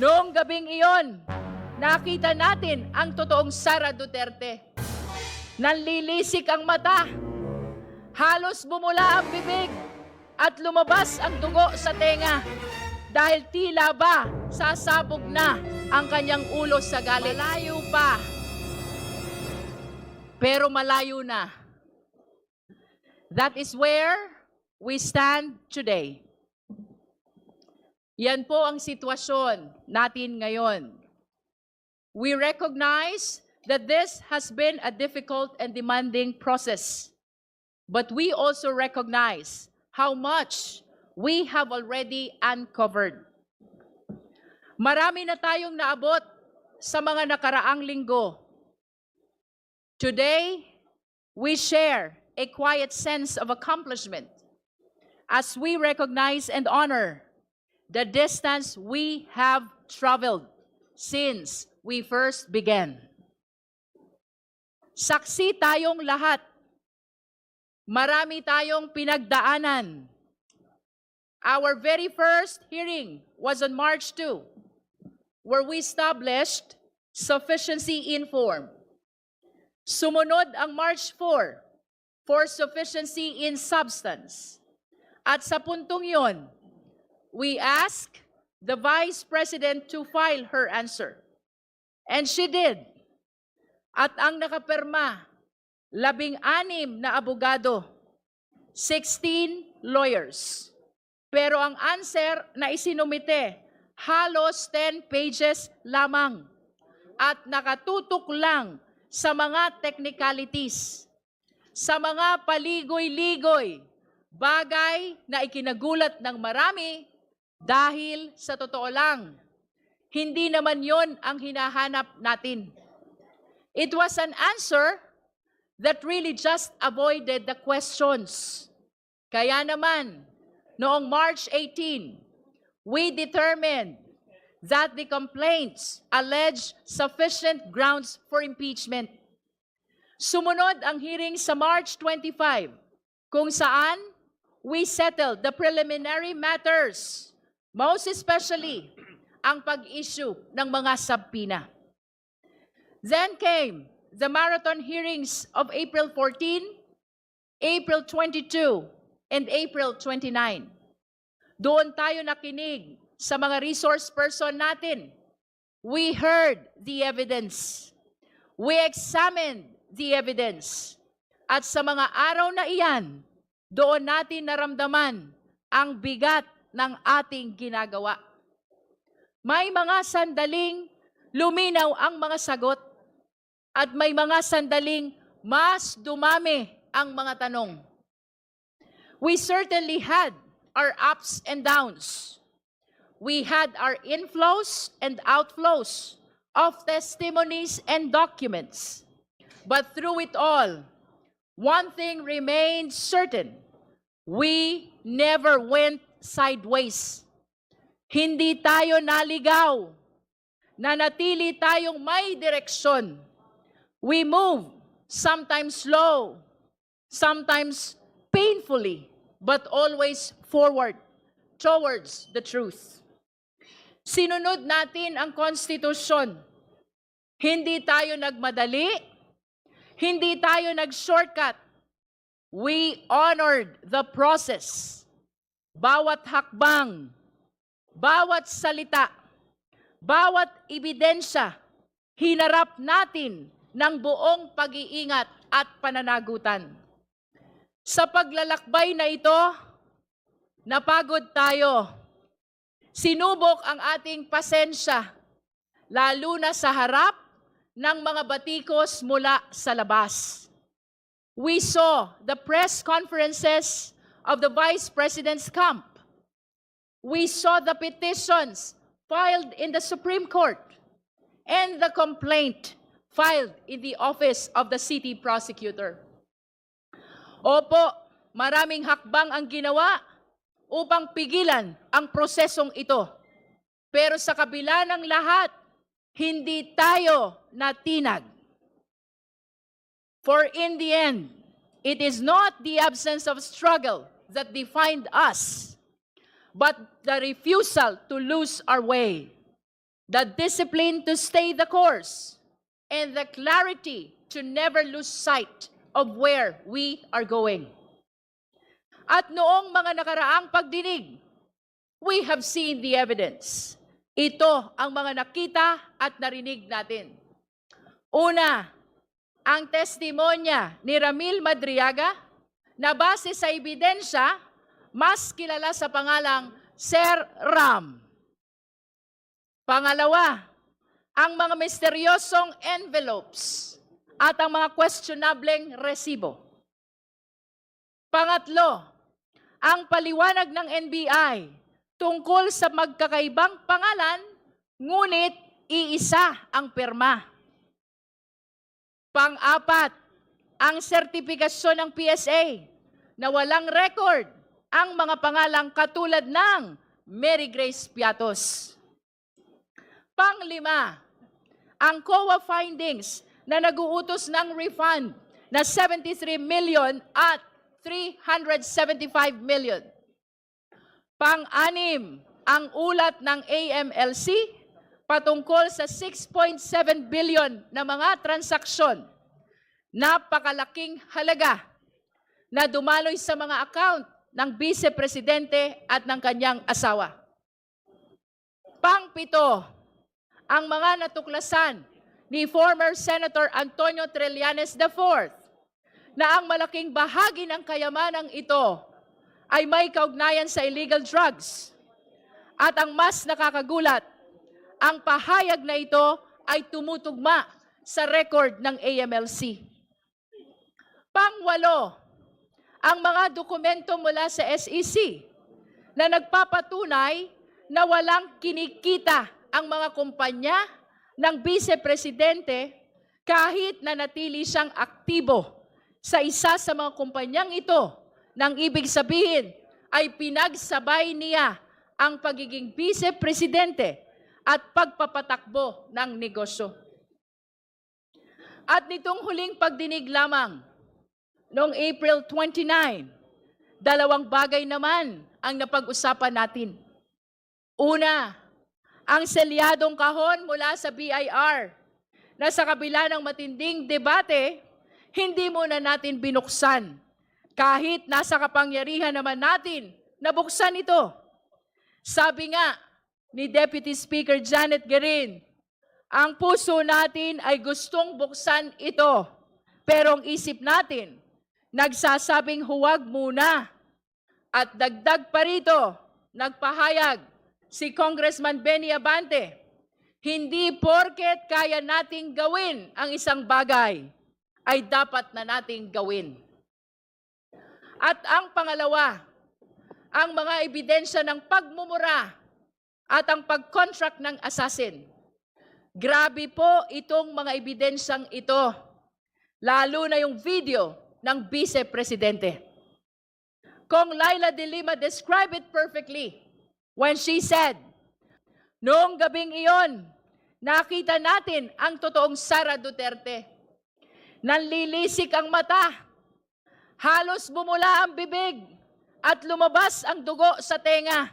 Noong gabing iyon, nakita natin ang totoong Sara Duterte. Nanlilisik ang mata, halos bumula ang bibig, at lumabas ang dugo sa tenga dahil tila ba sasabog na ang kanyang ulo sa galit. Malayo pa, pero malayo na. That is where we stand today. Yan po ang sitwasyon natin ngayon. We recognize that this has been a difficult and demanding process. But we also recognize how much we have already uncovered. Marami na tayong naabot sa mga nakaraang linggo. Today, we share a quiet sense of accomplishment as we recognize and honor the distance we have traveled since we first began. Saksi tayong lahat. Marami tayong pinagdaanan. Our very first hearing was on March 2, where we established sufficiency in form. Sumunod ang March 4 for sufficiency in substance. At sa puntong yon, we asked the Vice President to file her answer. And she did. At ang nakapirma, 16 na abogado, 16 lawyers. Pero ang answer na isinumite, halos 10 pages lamang. At nakatutok lang sa mga technicalities, sa mga paligoy-ligoy, bagay na ikinagulat ng marami dahil sa totoo lang, hindi naman yon ang hinahanap natin. It was an answer that really just avoided the questions. Kaya naman, noong March 18, we determined that the complaints allege sufficient grounds for impeachment. Sumunod ang hearing sa March 25, kung saan we settled the preliminary matters, most especially ang pag-issue ng mga subpoena. Then came the marathon hearings of April 14, April 22, and April 29. Doon tayo nakinig sa mga resource person natin. We heard the evidence. We examined the evidence. At sa mga araw na iyan, doon natin naramdaman ang bigat ng ating ginagawa. May mga sandaling luminaw ang mga sagot at may mga sandaling mas dumami ang mga tanong. We certainly had our ups and downs. We had our inflows and outflows of testimonies and documents. But through it all, one thing remained certain. We never went sideways. Hindi tayo naligaw. Nanatili tayong may direksyon. We move, sometimes slow, sometimes painfully, but always forward towards the truth. Sinunod natin ang konstitusyon. Hindi tayo nagmadali, hindi tayo nag-shortcut. We honored the process. Bawat hakbang, bawat salita, bawat ebidensya, hinarap natin ng buong pag-iingat at pananagutan. Sa paglalakbay na ito, napagod tayo. Sinubok ang ating pasensya, lalo na sa harap ng mga batikos mula sa labas. We saw the press conferences of the Vice President's camp. We saw the petitions filed in the Supreme Court and the complaint filed in the office of the city prosecutor. Opo, maraming hakbang ang ginawa upang pigilan ang prosesong ito. Pero sa kabila ng lahat, hindi tayo natinag. For in the end, it is not the absence of struggle that defined us, but the refusal to lose our way. the discipline to stay the course, and the clarity to never lose sight of where we are going. At noong mga nakaraang pagdinig, we have seen the evidence. Ito ang mga nakita at narinig natin. Una, ang testimonya ni Ramil Madriaga na base sa ebidensya, mas kilala sa pangalang Sir Ram. Pangalawa, ang mga misteryosong envelopes at ang mga questionableng resibo. Pangatlo, ang paliwanag ng NBI tungkol sa magkakaibang pangalan, ngunit iisa ang pirma. Pang-apat, ang sertipikasyon ng PSA na walang record ang mga pangalang katulad ng Mary Grace Piatos. Pang-lima, ang COA findings na nag-uutos ng refund na 73 million at 375 million. Pang-anim, ang ulat ng AMLC patungkol sa 6.7 billion na mga transaksyon. Napakalaking halaga na dumaloy sa mga account ng Vice Presidente at ng kanyang asawa. Pang-pito, ang mga natuklasan ni former Senator Antonio Trillanes IV na ang malaking bahagi ng kayamanang ito ay may kaugnayan sa illegal drugs. At ang mas nakakagulat, ang pahayag na ito ay tumutugma sa record ng AMLC. Pang-walo, ang mga dokumento mula sa SEC na nagpapatunay na walang kinikita ang mga kumpanya ng Vice Presidente kahit na natili siyang aktibo sa isa sa mga kumpanyang ito, nang ibig sabihin ay pinagsabay niya ang pagiging Vice Presidente at pagpapatakbo ng negosyo. At nitong huling pagdinig lamang, noong April 29, dalawang bagay naman ang napag-usapan natin. Una, ang selyadong kahon mula sa BIR na sa kabila ng matinding debate, hindi muna natin binuksan. Kahit nasa kapangyarihan naman natin na buksan ito. Sabi nga ni Deputy Speaker Janet Guerin, ang puso natin ay gustong buksan ito, pero ang isip natin nagsasabing huwag muna. At dagdag pa rito, nagpahayag si Congressman Benny Abante, hindi porket kaya nating gawin ang isang bagay, ay dapat na nating gawin. At ang pangalawa, ang mga ebidensya ng pagmumura at ang pag-contract ng assassin. Grabe po itong mga ebidensyang ito, lalo na yung video ng Vice Presidente. Kong Laila de Lima described it perfectly when she said, noong gabing iyon, nakita natin ang totoong Sara Duterte. Nanlilisik ang mata, halos bumula ang bibig at lumabas ang dugo sa tenga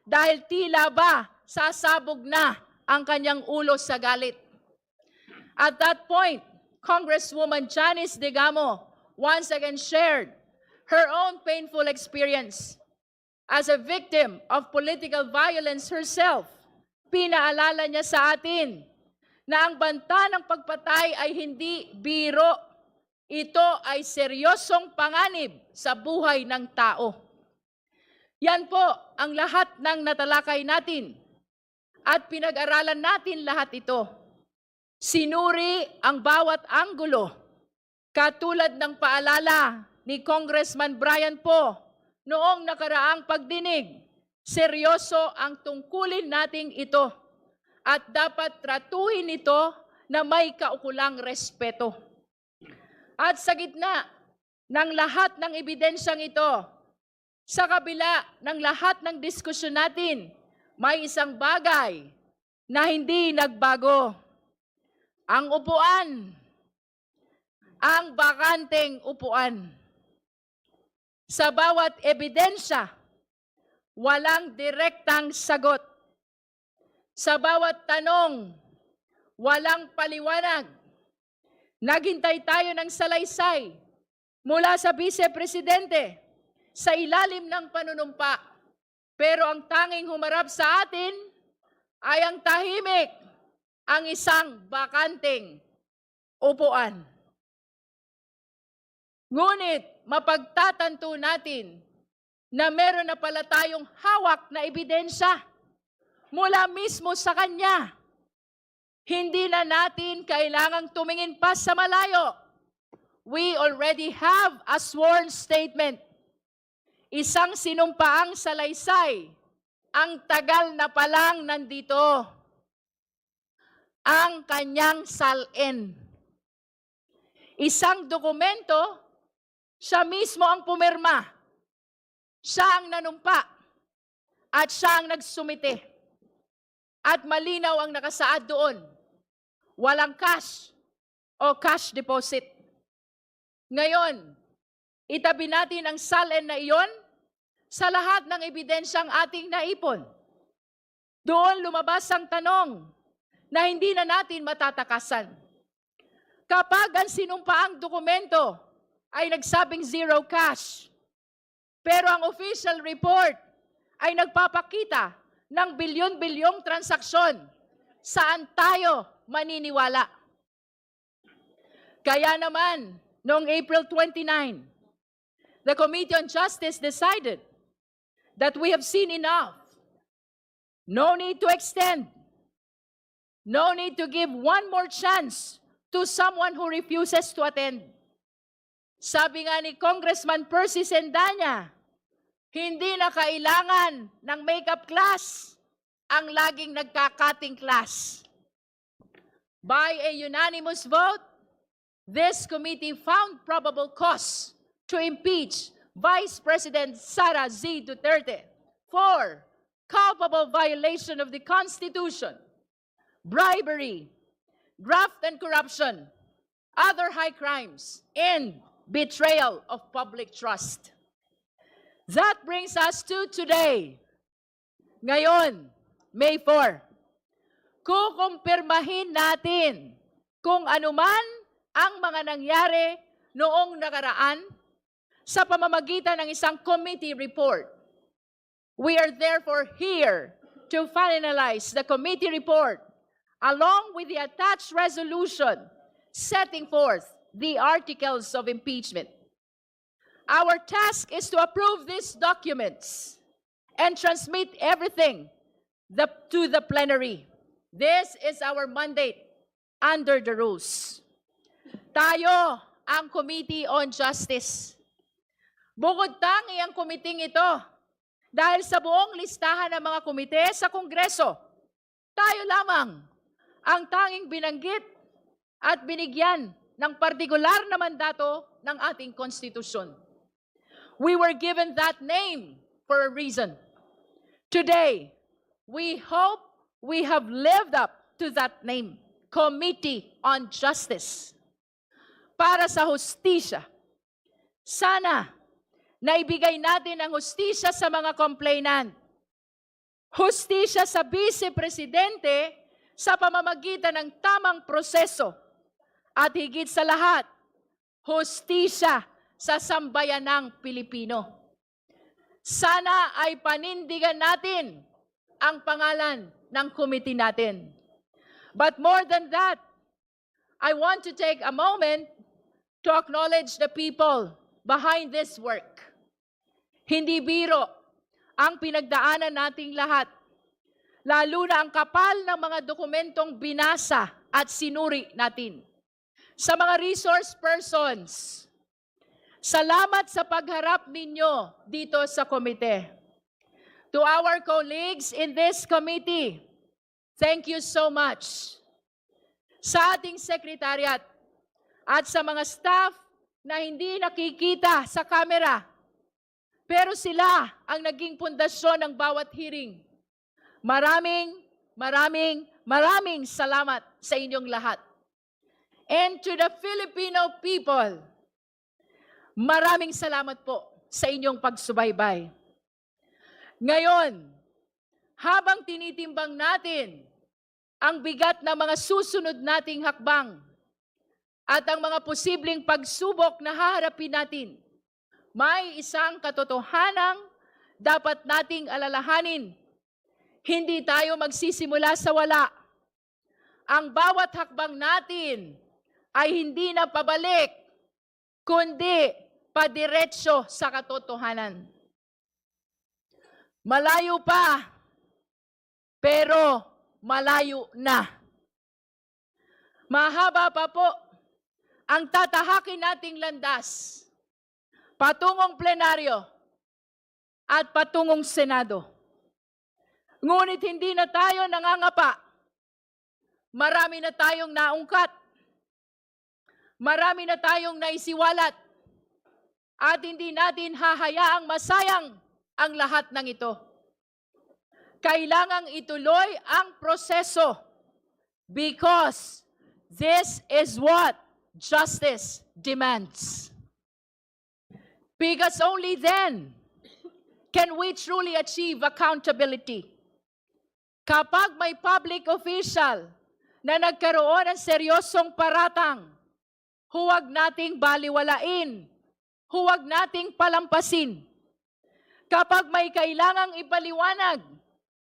dahil tila ba sasabog na ang kanyang ulo sa galit. At that point, Congresswoman Janice Digamo once again shared her own painful experience as a victim of political violence herself. Pinaalala niya sa atin na ang banta ng pagpatay ay hindi biro. Ito ay seryosong panganib sa buhay ng tao. Yan po ang lahat ng natalakay natin at pinag-aralan natin lahat ito. Sinuri ang bawat anggulo, katulad ng paalala ni Congressman Brian Poe noong nakaraang pagdinig. Seryoso ang tungkulin nating ito at dapat tratuhin ito na may kaukulang respeto. At sa gitna ng lahat ng ebidensyang ito, sa kabila ng lahat ng diskusyon natin, may isang bagay na hindi nagbago. Ang upuan, ang bakanteng upuan. Sa bawat ebidensya, walang direktang sagot. Sa bawat tanong, walang paliwanag. Naghintay tayo ng salaysay mula sa Vice Presidente sa ilalim ng panunumpa. Pero ang tanging humarap sa atin ay ang tahimik, ang isang bakanteng upuan. Ngunit mapagtatanto natin na meron na pala tayong hawak na ebidensya mula mismo sa Kanya. Hindi na natin kailangang tumingin pa sa malayo. We already have a sworn statement. Isang sinumpaang salaysay, ang tagal na palang nandito. Ang kanyang salin. Isang dokumento, siya mismo ang pumirma. Siya ang nanumpa. At siya ang nagsumite. At malinaw ang nakasaad doon. Walang cash o cash deposit. Ngayon, itabi natin ang salin na iyon sa lahat ng ebidensyang ating naipon. Doon lumabas ang tanong na hindi na natin matatakasan. Kapag ang sinumpaang dokumento ay nagsabing zero cash, pero ang official report ay nagpapakita ng bilyon-bilyong transaksyon, saan tayo maniniwala? Kaya naman, noong April 29, the Committee on Justice decided that we have seen enough. No need to extend. No need to give one more chance to someone who refuses to attend. Sabi nga ni Congressman Percy Sendanya, hindi na kailangan ng makeup class ang laging nagkakating class. By a unanimous vote, this committee found probable cause to impeach Vice President Sara Z. Duterte for culpable violation of the Constitution, bribery, graft and corruption, other high crimes, and betrayal of public trust. That brings us to today. Ngayon, May 4. Kukumpirmahin natin kung anuman ang mga nangyari noong nakaraan sa pamamagitan ng isang committee report. We are therefore here to finalize the committee report along with the attached resolution setting forth the articles of impeachment. Our task is to approve these documents and transmit everything to the plenary. This is our mandate under the rules. Tayo ang Committee on Justice. Bukod tangi ang komiting ito dahil sa buong listahan ng mga komite sa Kongreso, tayo lamang ang tanging binanggit at binigyan ng partikular na mandato ng ating konstitusyon. We were given that name for a reason. Today, we hope we have lived up to that name, Committee on Justice. Para sa hustisya, sana naibigay natin ang hustisya sa mga complainant. Hustisya sa Vice Presidente sa pamamagitan ng tamang proseso. At higit sa lahat, hustisya sa sambayanang Pilipino. Sana ay panindigan natin ang pangalan ng committee natin. But more than that, I want to take a moment to acknowledge the people behind this work. Hindi biro ang pinagdaanan nating lahat, lalo na ang kapal ng mga dokumentong binasa at sinuri natin. Sa mga resource persons, salamat sa pagharap ninyo dito sa komite. To our colleagues in this committee, thank you so much. Sa ating secretariat at sa mga staff na hindi nakikita sa camera, pero sila ang naging pundasyon ng bawat hearing. Maraming salamat sa inyong lahat. And to the Filipino people, maraming salamat po sa inyong pagsubaybay. Ngayon, habang tinitimbang natin ang bigat ng mga susunod nating hakbang at ang mga posibleng pagsubok na haharapin natin, may isang katotohanang dapat nating alalahanin. Hindi tayo magsisimula sa wala. Ang bawat hakbang natin ay hindi na pabalik, kundi padiretso sa katotohanan. Malayo pa, pero malayo na. Mahaba pa po ang tatahakin nating landas patungong plenaryo at patungong Senado. Ngunit hindi na tayo nangangapa. Marami na tayong naungkat. Marami na tayong naisiwalat. At hindi natin hahayaang masayang ang lahat ng ito. Kailangang ituloy ang proseso because this is what justice demands. Because only then can we truly achieve accountability. Kapag may public official na nagkaroon ng seryosong paratang, huwag nating baliwalain, huwag nating palampasin. Kapag may kailangang ipaliwanag,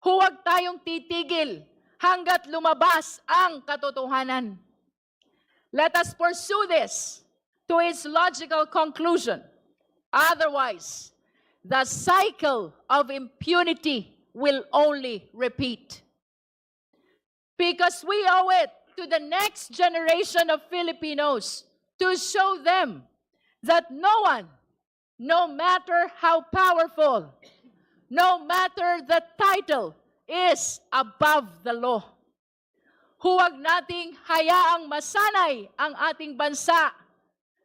huwag tayong titigil hanggat lumabas ang katotohanan. Let us pursue this to its logical conclusion. Otherwise, the cycle of impunity will only repeat. Because we owe it to the next generation of Filipinos to show them that no one, no matter how powerful, no matter the title, is above the law. Huwag nating hayaang masanay ang ating bansa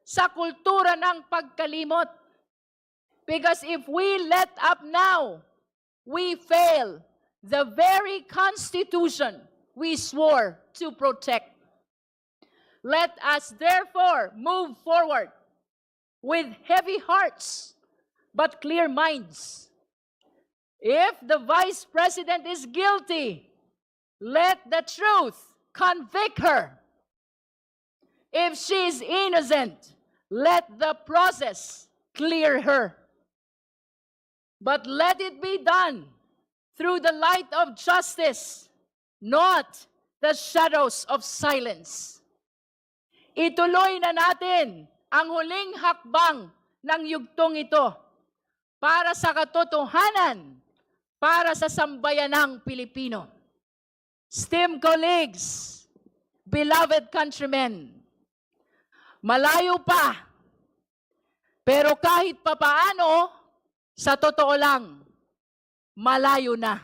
sa kultura ng pagkalimot. Because if we let up now, we fail the very Constitution we swore to protect. Let us therefore move forward with heavy hearts but clear minds. If the Vice President is guilty, let the truth convict her. If she is innocent, let the process clear her. But let it be done through the light of justice, not the shadows of silence. Ituloy na natin ang huling hakbang ng yugtong ito para sa katotohanan, para sa sambayanang Pilipino. Esteemed colleagues, beloved countrymen, malayo pa, pero kahit papaano, sa totoo lang, malayo na.